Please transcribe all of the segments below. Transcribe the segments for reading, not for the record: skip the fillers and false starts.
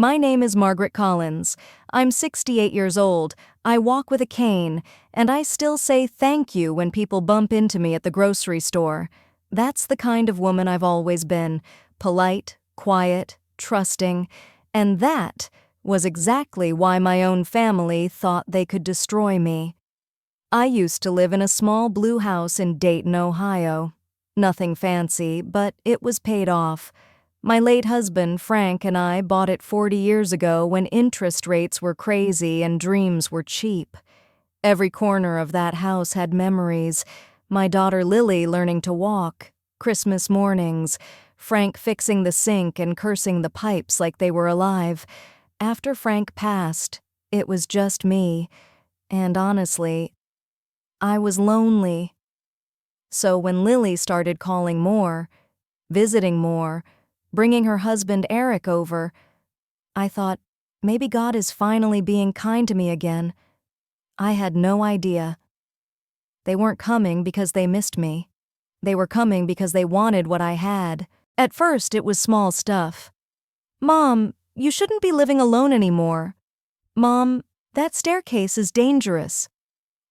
My name is Margaret Collins. I'm 68 years old. I walk with a cane, and I still say thank you when people bump into me at the grocery store. That's the kind of woman I've always been. Polite, quiet, trusting. And that was exactly why my own family thought they could destroy me. I used to live in a small blue house in Dayton, Ohio. Nothing fancy, but it was paid off. My late husband, Frank, and I bought it 40 years ago when interest rates were crazy and dreams were cheap. Every corner of that house had memories. My daughter Lily learning to walk, Christmas mornings, Frank fixing the sink and cursing the pipes like they were alive. After Frank passed, it was just me, and honestly, I was lonely. So when Lily started calling more, visiting more, bringing her husband Eric over, I thought, maybe God is finally being kind to me again. I had no idea. They weren't coming because they missed me. They were coming because they wanted what I had. At first, it was small stuff. Mom, you shouldn't be living alone anymore. Mom, that staircase is dangerous.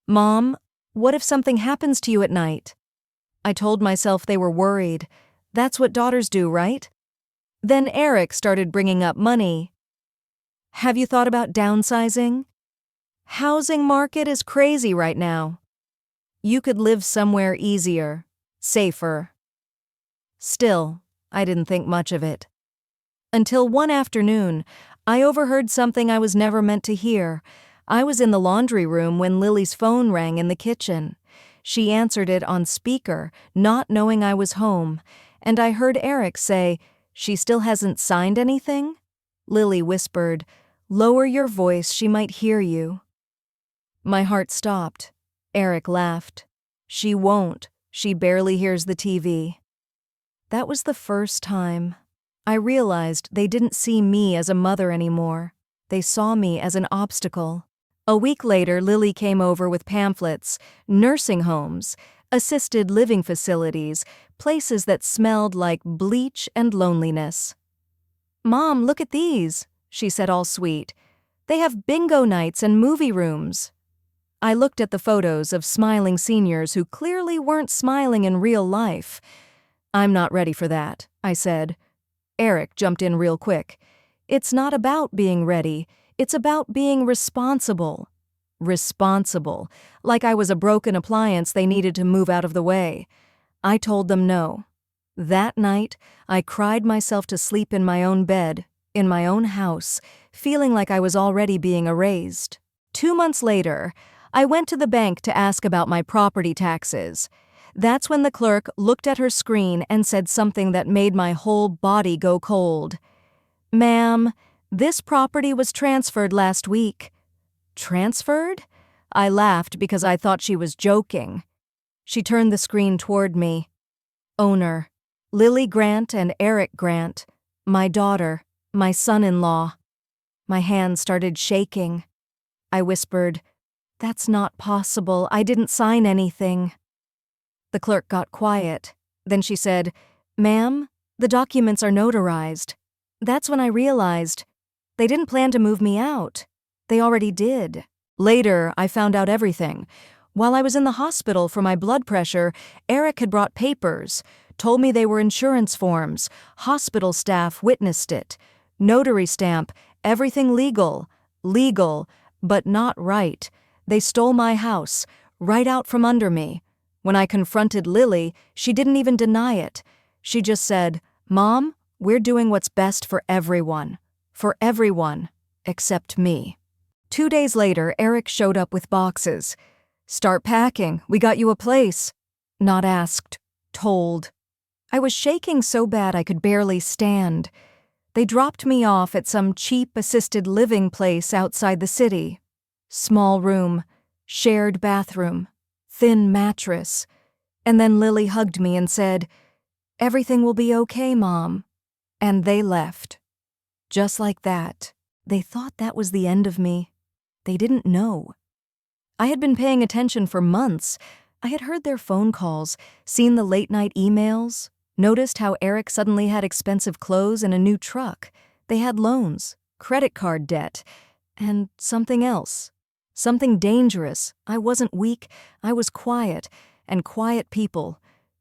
Mom, what if something happens to you at night? I told myself they were worried. That's what daughters do, right? Then Eric started bringing up money. Have you thought about downsizing? Housing market is crazy right now. You could live somewhere easier, safer. Still, I didn't think much of it. Until one afternoon, I overheard something I was never meant to hear. I was in the laundry room when Lily's phone rang in the kitchen. She answered it on speaker, not knowing I was home, and I heard Eric say, "She still hasn't signed anything?" Lily whispered, "Lower your voice, she might hear you." My heart stopped. Eric laughed. "She won't. She barely hears the TV." That was the first time I realized they didn't see me as a mother anymore. They saw me as an obstacle. A week later, Lily came over with pamphlets, nursing homes, assisted living facilities, places that smelled like bleach and loneliness. "Mom, look at these," she said, all sweet. "They have bingo nights and movie rooms." I looked at the photos of smiling seniors who clearly weren't smiling in real life. "I'm not ready for that," I said. Eric jumped in real quick. "It's not about being ready. It's about being responsible." Responsible, like I was a broken appliance they needed to move out of the way. I told them no. That night, I cried myself to sleep in my own bed, in my own house, feeling like I was already being erased. 2 months later, I went to the bank to ask about my property taxes. That's when the clerk looked at her screen and said something that made my whole body go cold. "Ma'am, this property was transferred last week." Transferred? I laughed because I thought she was joking. She turned the screen toward me. Owner, Lily Grant and Eric Grant, my daughter, my son-in-law. My hands started shaking. I whispered, "That's not possible. I didn't sign anything." The clerk got quiet. Then she said, "Ma'am, the documents are notarized." That's when I realized they didn't plan to move me out. They already did. Later, I found out everything. While I was in the hospital for my blood pressure, Eric had brought papers, told me they were insurance forms. Hospital staff witnessed it. Notary stamp, everything legal. Legal, but not right. They stole my house, right out from under me. When I confronted Lily, she didn't even deny it. She just said, "Mom, we're doing what's best for everyone. For everyone, except me." 2 days later, Eric showed up with boxes. "Start packing. We got you a place." Not asked, told. I was shaking so bad I could barely stand. They dropped me off at some cheap assisted living place outside the city. Small room, shared bathroom, thin mattress. And then Lily hugged me and said, "Everything will be okay, Mom." And they left. Just like that. They thought that was the end of me. They didn't know. I had been paying attention for months. I had heard their phone calls, seen the late-night emails, noticed how Eric suddenly had expensive clothes and a new truck. They had loans. credit card debt, and something else. Something dangerous. I wasn't weak, I was quiet, and quiet people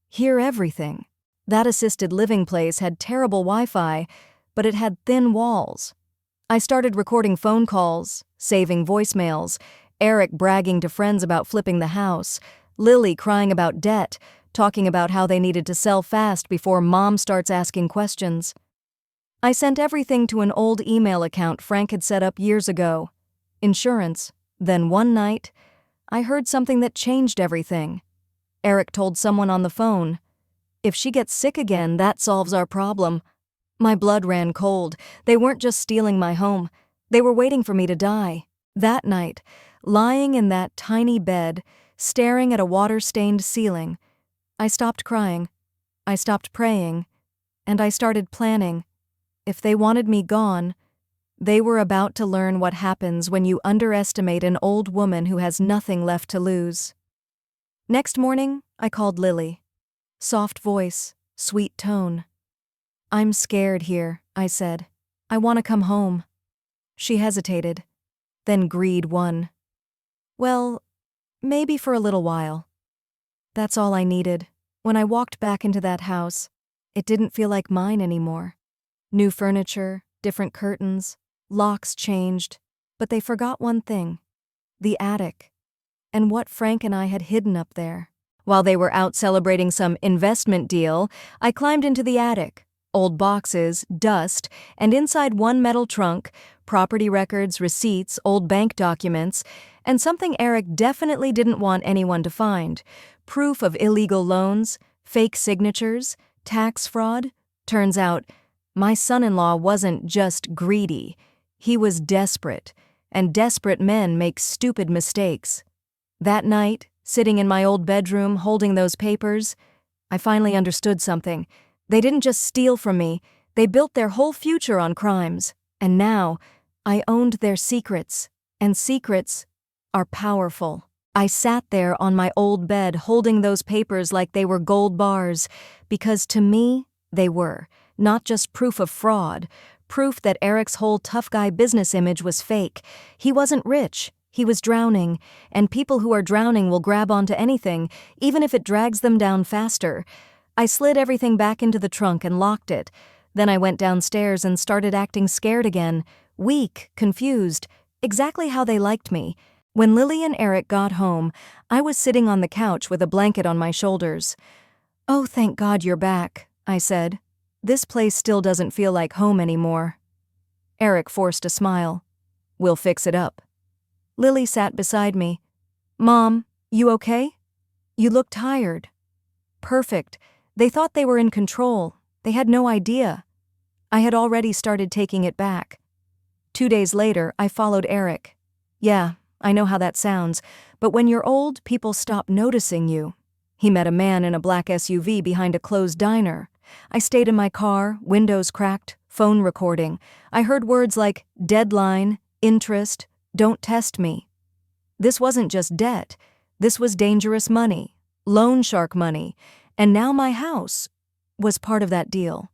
hear everything. That assisted living place had terrible Wi-Fi, but it had thin walls. I started recording phone calls, saving voicemails, Eric bragging to friends about flipping the house, Lily crying about debt, talking about how they needed to sell fast before Mom starts asking questions. I sent everything to an old email account Frank had set up years ago. Insurance. Then one night, I heard something that changed everything. Eric told someone on the phone, "If she gets sick again, that solves our problem." My blood ran cold. They weren't just stealing my home. They were waiting for me to die. That night, lying in that tiny bed, staring at a water-stained ceiling, I stopped crying. I stopped praying. And I started planning. If they wanted me gone, they were about to learn what happens when you underestimate an old woman who has nothing left to lose. Next morning, I called Lily. Soft voice, sweet tone. "I'm scared here," I said. "I want to come home." She hesitated. Then greed won. "Well, maybe for a little while." That's all I needed. When I walked back into that house, it didn't feel like mine anymore. New furniture, different curtains, locks changed, but they forgot one thing: the attic, and what Frank and I had hidden up there. While they were out celebrating some investment deal, I climbed into the attic. Old boxes, dust, and inside one metal trunk, property records, receipts, old bank documents, and something Eric definitely didn't want anyone to find: proof of illegal loans, fake signatures, tax fraud. Turns out, my son-in-law wasn't just greedy. He was desperate, and desperate men make stupid mistakes. That night, sitting in my old bedroom holding those papers, I finally understood something. They didn't just steal from me, they built their whole future on crimes. And now, I owned their secrets. And secrets are powerful. I sat there on my old bed holding those papers like they were gold bars, because to me, they were. Not just proof of fraud, proof that Eric's whole tough guy business image was fake. He wasn't rich, he was drowning, and people who are drowning will grab onto anything, even if it drags them down faster. I slid everything back into the trunk and locked it. Then I went downstairs and started acting scared again, weak, confused, exactly how they liked me. When Lily and Eric got home, I was sitting on the couch with a blanket on my shoulders. "Oh, thank God you're back," I said. "This place still doesn't feel like home anymore." Eric forced a smile. "We'll fix it up." Lily sat beside me. "Mom, you okay? You look tired." Perfect. They thought they were in control. They had no idea. I had already started taking it back. 2 days later, I followed Eric. Yeah, I know how that sounds, but when you're old, people stop noticing you. He met a man in a black SUV behind a closed diner. I stayed in my car, windows cracked, phone recording. I heard words like deadline, interest, don't test me. This wasn't just debt. This was dangerous money, loan shark money, and now my house was part of that deal.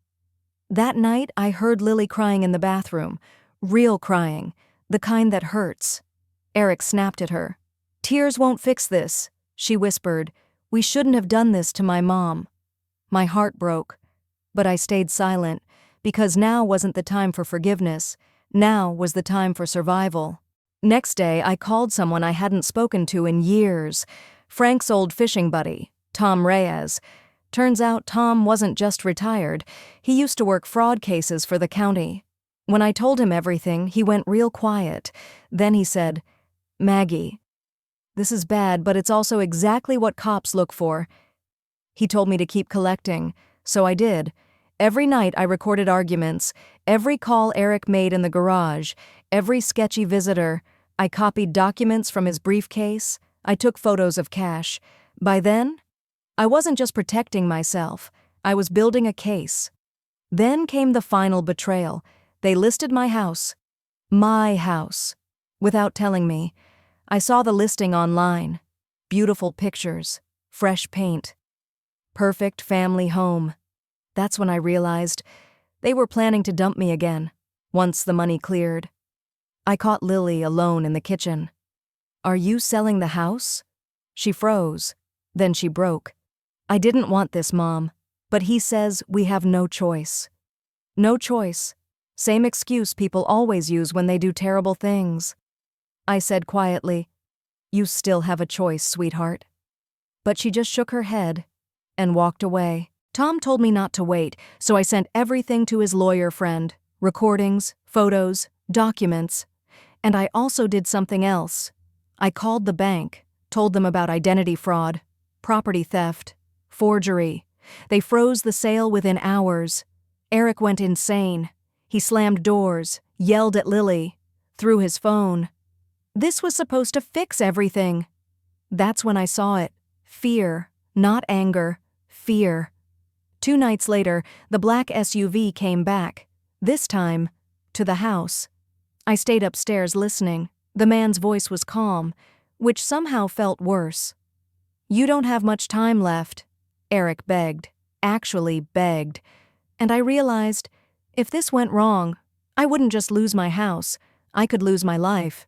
That night, I heard Lily crying in the bathroom, real crying, the kind that hurts. Eric snapped at her. "Tears won't fix this," she whispered. "We shouldn't have done this to my mom." My heart broke, but I stayed silent, because now wasn't the time for forgiveness. Now was the time for survival. Next day, I called someone I hadn't spoken to in years, Frank's old fishing buddy, Tom Reyes. Turns out Tom wasn't just retired. He used to work fraud cases for the county. When I told him everything, he went real quiet. Then he said, "Maggie, this is bad, but it's also exactly what cops look for." He told me to keep collecting, so I did. Every night I recorded arguments, every call Eric made in the garage, every sketchy visitor. I copied documents from his briefcase. I took photos of cash. By then, I wasn't just protecting myself. I was building a case. Then came the final betrayal. They listed my house, without telling me. I saw the listing online. Beautiful pictures, fresh paint, perfect family home. That's when I realized they were planning to dump me again. once the money cleared. I caught Lily alone in the kitchen. "Are you selling the house?" She froze. Then she broke. "I didn't want this, Mom, but he says we have no choice." No choice. Same excuse people always use when they do terrible things. I said quietly, "You still have a choice, sweetheart." But she just shook her head and walked away. Tom told me not to wait, so I sent everything to his lawyer friend, recordings, photos, documents, and I also did something else. I called the bank, told them about identity fraud, property theft, forgery. They froze the sale within hours. Eric went insane. He slammed doors, yelled at Lily, threw his phone. This was supposed to fix everything. That's when I saw it. Fear, not anger, fear. 2 nights later, the black SUV came back, this time to the house. I stayed upstairs listening. The man's voice was calm, which somehow felt worse. "You don't have much time left," Eric begged, actually begged. And I realized, if this went wrong, I wouldn't just lose my house, I could lose my life.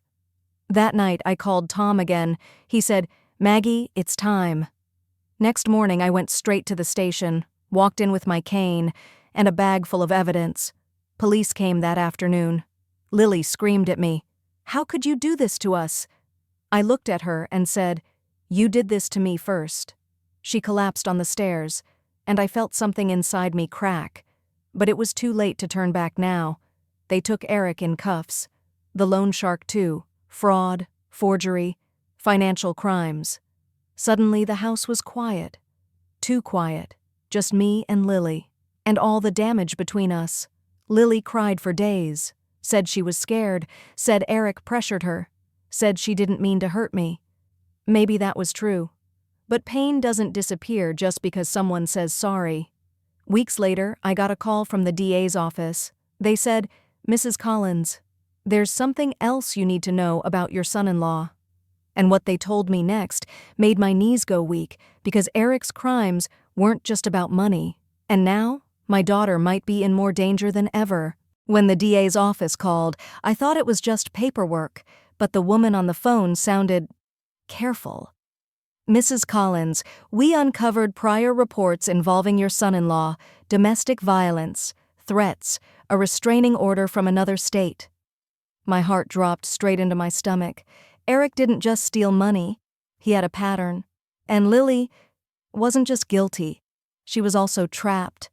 That night I called Tom again. He said, "Maggie, it's time." Next morning I went straight to the station, walked in with my cane, and a bag full of evidence. Police came that afternoon. Lily screamed at me, "How could you do this to us?" I looked at her and said, "You did this to me first." She collapsed on the stairs, and I felt something inside me crack. But it was too late to turn back now. They took Eric in cuffs. The loan shark too. Fraud, forgery, financial crimes. Suddenly the house was quiet. Too quiet. Just me and Lily. And all the damage between us. Lily cried for days. Said she was scared. Said Eric pressured her. Said she didn't mean to hurt me. Maybe that was true. But pain doesn't disappear just because someone says sorry. Weeks later, I got a call from the DA's office. They said, "Mrs. Collins, there's something else you need to know about your son-in-law." And what they told me next made my knees go weak because Eric's crimes weren't just about money. And now, my daughter might be in more danger than ever. When the DA's office called, I thought it was just paperwork, but the woman on the phone sounded careful. "Mrs. Collins, we uncovered prior reports involving your son-in-law, domestic violence, threats, a restraining order from another state." My heart dropped straight into my stomach. Eric didn't just steal money. He had a pattern. And Lily wasn't just guilty. She was also trapped.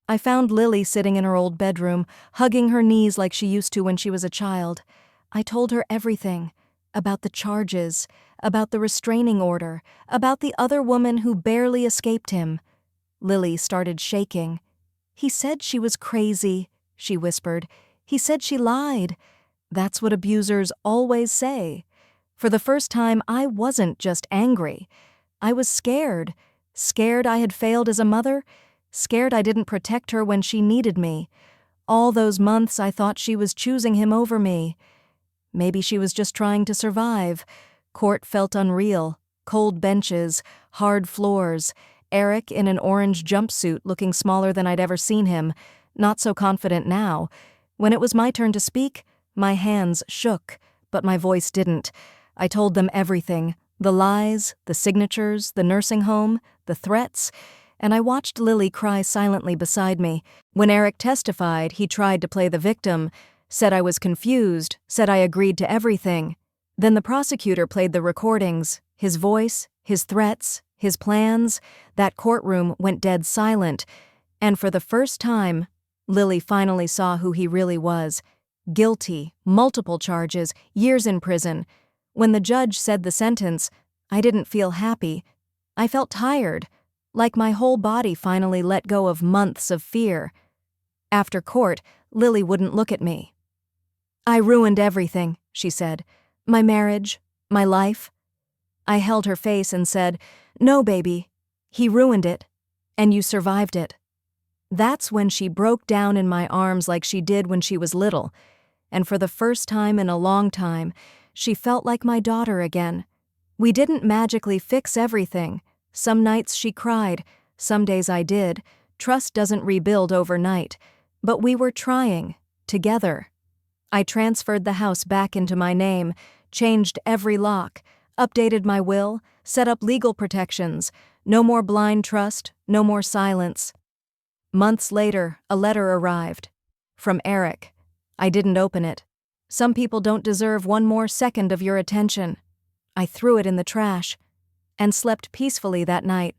I found Lily sitting in her old bedroom, hugging her knees like she used to when she was a child. I told her everything. About the charges, about the restraining order, about the other woman who barely escaped him. Lily started shaking. "He said she was crazy," she whispered. "He said she lied." That's what abusers always say. For the first time, I wasn't just angry. I was scared. Scared I had failed as a mother. Scared I didn't protect her when she needed me. All those months I thought she was choosing him over me. Maybe she was just trying to survive. Court felt unreal. Cold benches, hard floors, Eric in an orange jumpsuit looking smaller than I'd ever seen him, not so confident now. When it was my turn to speak, my hands shook, but my voice didn't. I told them everything, the lies, the signatures, the nursing home, the threats, and I watched Lily cry silently beside me. When Eric testified, he tried to play the victim, said I was confused, said I agreed to everything. Then the prosecutor played the recordings, his voice, his threats, his plans. That courtroom went dead silent, and for the first time, Lily finally saw who he really was. Guilty, multiple charges, years in prison. When the judge said the sentence, I didn't feel happy. I felt tired, like my whole body finally let go of months of fear. After court, Lily wouldn't look at me. "I ruined everything," she said. "My marriage, my life." I held her face and said, "No, baby. He ruined it, and you survived it." That's when she broke down in my arms like she did when she was little, and for the first time in a long time, she felt like my daughter again. We didn't magically fix everything. Some nights she cried, some days I did. Trust doesn't rebuild overnight, but we were trying, together. I transferred the house back into my name, changed every lock, updated my will, set up legal protections. No more blind trust, no more silence. Months later, a letter arrived. From Eric. I didn't open it. Some people don't deserve one more second of your attention. I threw it in the trash and slept peacefully that night.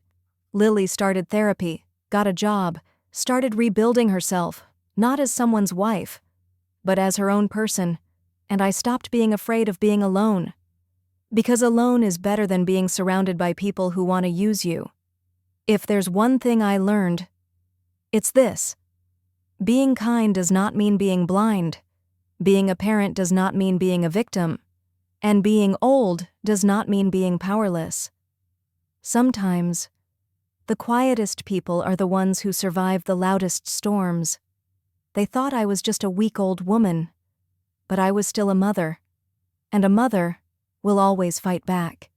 Lily started therapy, got a job, started rebuilding herself, not as someone's wife, but as her own person, and I stopped being afraid of being alone. Because alone is better than being surrounded by people who want to use you. If there's one thing I learned, it's this. Being kind does not mean being blind. Being a parent does not mean being a victim. And being old does not mean being powerless. Sometimes, the quietest people are the ones who survive the loudest storms. They thought I was just a weak old woman, but I was still a mother, and a mother will always fight back.